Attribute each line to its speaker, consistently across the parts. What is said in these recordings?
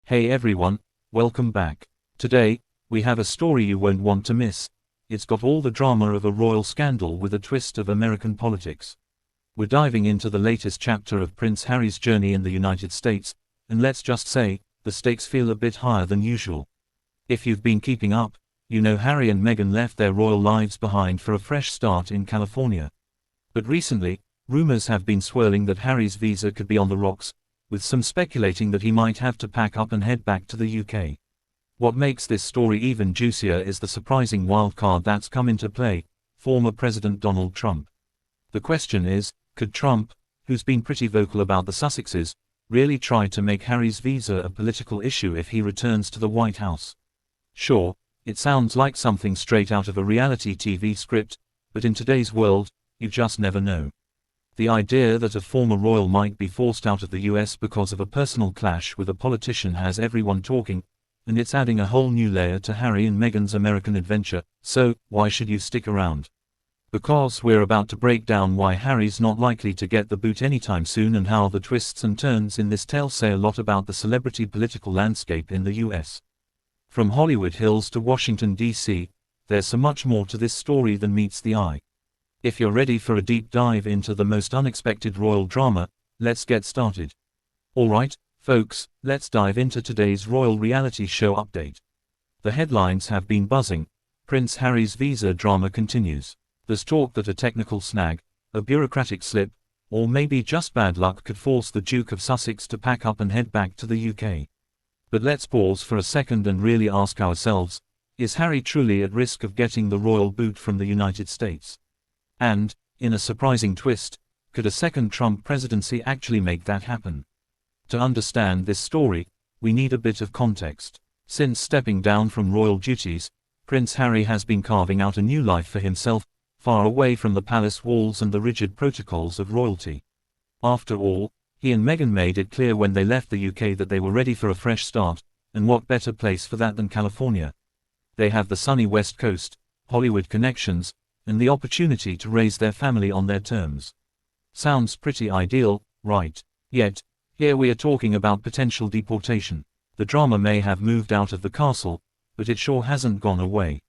Speaker 1: Hey everyone, welcome back. Today, we have a story you won't want to miss. It's got all the drama of a royal scandal with a twist of American politics. We're diving into the latest chapter of Prince Harry's journey in the United States, and let's just say, the stakes feel a bit higher than usual. If you've been keeping up, you know Harry and Meghan left their royal lives behind for a fresh start in California. But recently, rumors have been swirling that Harry's visa could be on the rocks, with some speculating that he might have to pack up and head back to the UK. What makes this story even juicier is the surprising wildcard that's come into play: former President Donald Trump. The question is, could Trump, who's been pretty vocal about the Sussexes, really try to make Harry's visa a political issue if he returns to the White House? Sure, it sounds like something straight out of a reality TV script, but in today's world, you just never know. The idea that a former royal might be forced out of the US because of a personal clash with a politician has everyone talking, and it's adding a whole new layer to Harry and Meghan's American adventure. So, why should you stick around? Because we're about to break down why Harry's not likely to get the boot anytime soon, and how the twists and turns in this tale say a lot about the celebrity political landscape in the US. From Hollywood Hills to Washington, D.C., there's so much more to this story than meets the eye. If you're ready for a deep dive into the most unexpected royal drama, let's get started. Alright, folks, let's dive into today's royal reality show update. The headlines have been buzzing. Prince Harry's visa drama continues. There's talk that a technical snag, a bureaucratic slip, or maybe just bad luck could force the Duke of Sussex to pack up and head back to the UK. But let's pause for a second and really ask ourselves, is Harry truly at risk of getting the royal boot from the United States? And, in a surprising twist, could a second Trump presidency actually make that happen? To understand this story, we need a bit of context. Since stepping down from royal duties, Prince Harry has been carving out a new life for himself, far away from the palace walls and the rigid protocols of royalty. After all, he and Meghan made it clear when they left the UK that they were ready for a fresh start, and what better place for that than California? They have the sunny West Coast, Hollywood connections, and the opportunity to raise their family on their terms. Sounds pretty ideal, right? Yet, here we are talking about potential deportation. The drama may have moved out of the castle, but it sure hasn't gone away.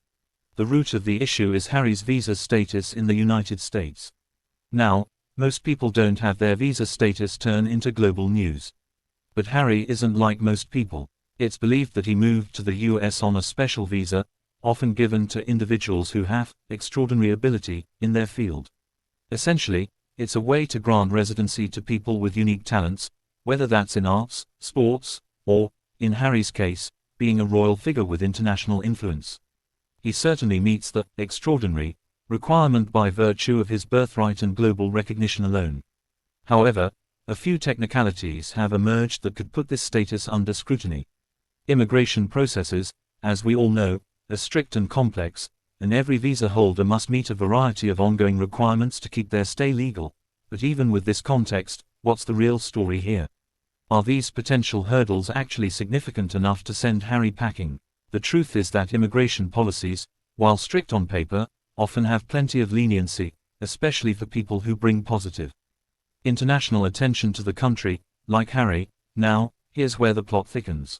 Speaker 1: The root of the issue is Harry's visa status in the United States. Now, most people don't have their visa status turn into global news. But Harry isn't like most people. It's believed that he moved to the US on a special visa, often given to individuals who have extraordinary ability in their field. Essentially, it's a way to grant residency to people with unique talents, whether that's in arts, sports, or, in Harry's case, being a royal figure with international influence. He certainly meets the extraordinary requirement by virtue of his birthright and global recognition alone. However, a few technicalities have emerged that could put this status under scrutiny. Immigration processes, as we all know, are strict and complex, and every visa holder must meet a variety of ongoing requirements to keep their stay legal. But even with this context, what's the real story here? Are these potential hurdles actually significant enough to send Harry packing? The truth is that immigration policies, while strict on paper, often have plenty of leniency, especially for people who bring positive international attention to the country, like Harry. Now, here's where the plot thickens.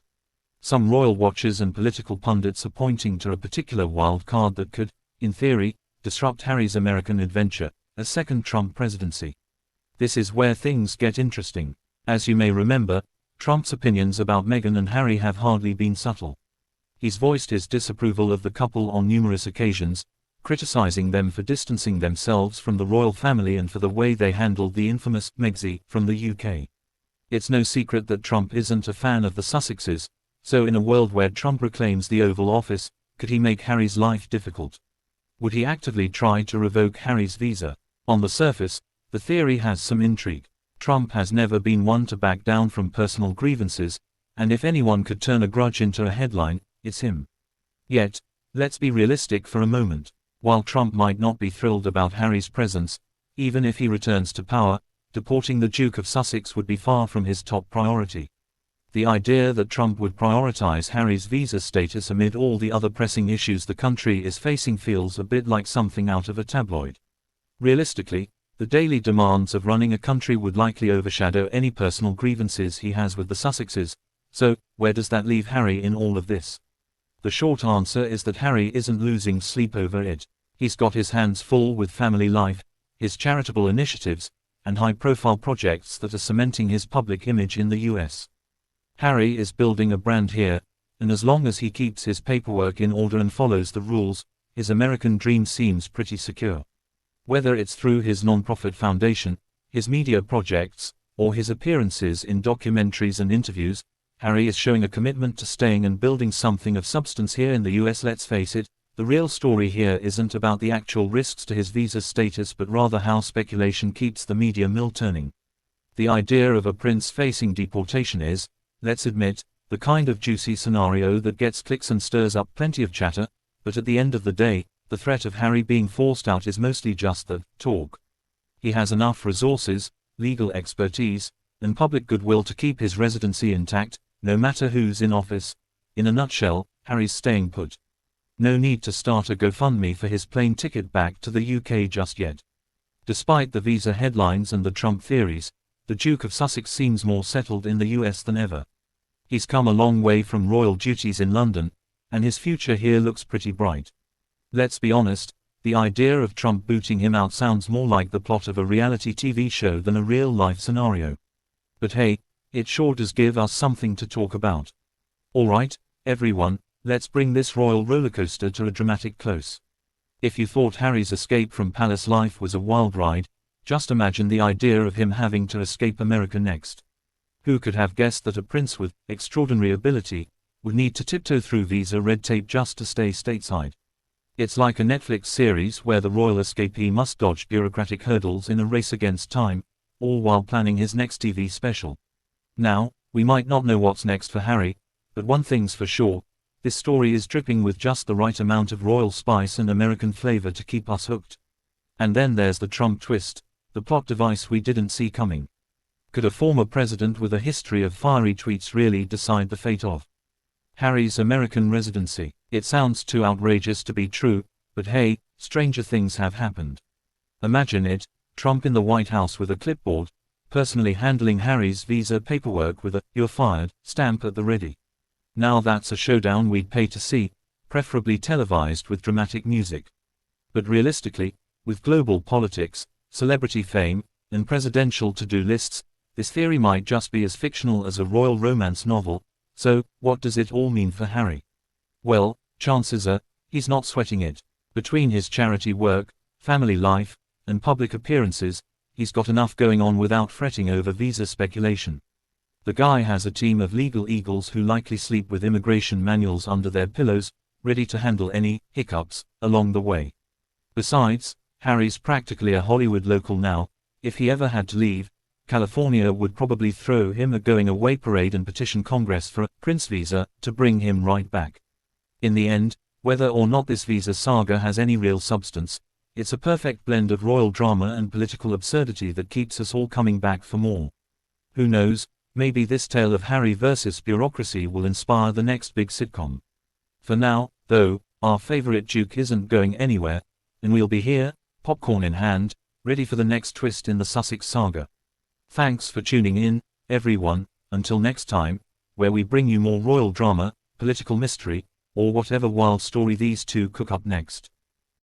Speaker 1: Some royal watchers and political pundits are pointing to a particular wild card that could, in theory, disrupt Harry's American adventure, a second Trump presidency. This is where things get interesting. As you may remember, Trump's opinions about Meghan and Harry have hardly been subtle. He's voiced his disapproval of the couple on numerous occasions, criticizing them for distancing themselves from the royal family and for the way they handled the infamous Megxit from the UK. It's no secret that Trump isn't a fan of the Sussexes, so in a world where Trump reclaims the Oval Office, could he make Harry's life difficult? Would he actively try to revoke Harry's visa? On the surface, the theory has some intrigue. Trump has never been one to back down from personal grievances, and if anyone could turn a grudge into a headline, it's him. Yet, let's be realistic for a moment. While Trump might not be thrilled about Harry's presence, even if he returns to power, deporting the Duke of Sussex would be far from his top priority. The idea that Trump would prioritize Harry's visa status amid all the other pressing issues the country is facing feels a bit like something out of a tabloid. Realistically, the daily demands of running a country would likely overshadow any personal grievances he has with the Sussexes, So, where does that leave Harry in all of this? The short answer is that Harry isn't losing sleep over it. He's got his hands full with family life, his charitable initiatives, and high-profile projects that are cementing his public image in the US. Harry is building a brand here, and as long as he keeps his paperwork in order and follows the rules, his American dream seems pretty secure. Whether it's through his non-profit foundation, his media projects, or his appearances in documentaries and interviews, Harry is showing a commitment to staying and building something of substance here in the US. Let's face it, the real story here isn't about the actual risks to his visa status but rather how speculation keeps the media mill turning. The idea of a prince facing deportation is, let's admit, the kind of juicy scenario that gets clicks and stirs up plenty of chatter, but at the end of the day, the threat of Harry being forced out is mostly just the talk. He has enough resources, legal expertise, and public goodwill to keep his residency intact, no matter who's in office. In a nutshell, Harry's staying put. No need to start a GoFundMe for his plane ticket back to the UK just yet. Despite the visa headlines and the Trump theories, the Duke of Sussex seems more settled in the US than ever. He's come a long way from royal duties in London, and his future here looks pretty bright. Let's be honest, the idea of Trump booting him out sounds more like the plot of a reality TV show than a real-life scenario. But hey, it sure does give us something to talk about. Alright, everyone, let's bring this royal rollercoaster to a dramatic close. If you thought Harry's escape from palace life was a wild ride, just imagine the idea of him having to escape America next. Who could have guessed that a prince with extraordinary ability would need to tiptoe through visa red tape just to stay stateside? It's like a Netflix series where the royal escapee must dodge bureaucratic hurdles in a race against time, all while planning his next TV special. Now, we might not know what's next for Harry, but one thing's for sure, this story is dripping with just the right amount of royal spice and American flavor to keep us hooked. And then there's the Trump twist, the plot device we didn't see coming. Could a former president with a history of fiery tweets really decide the fate of Harry's American residency? It sounds too outrageous to be true, but hey, stranger things have happened. Imagine it, Trump in the White House with a clipboard, personally handling Harry's visa paperwork with a "you're fired" stamp at the ready. Now that's a showdown we'd pay to see, preferably televised with dramatic music. But realistically, with global politics, celebrity fame, and presidential to-do lists, this theory might just be as fictional as a royal romance novel. So, what does it all mean for Harry? Well, chances are, he's not sweating it. Between his charity work, family life, and public appearances, he's got enough going on without fretting over visa speculation. The guy has a team of legal eagles who likely sleep with immigration manuals under their pillows, ready to handle any hiccups along the way. Besides, Harry's practically a Hollywood local now. If he ever had to leave, California would probably throw him a going-away parade and petition Congress for a Prince visa to bring him right back. In the end, whether or not this visa saga has any real substance, it's a perfect blend of royal drama and political absurdity that keeps us all coming back for more. Who knows, maybe this tale of Harry versus bureaucracy will inspire the next big sitcom. For now, though, our favorite Duke isn't going anywhere, and we'll be here, popcorn in hand, ready for the next twist in the Sussex saga. Thanks for tuning in, everyone, until next time, where we bring you more royal drama, political mystery, or whatever wild story these two cook up next.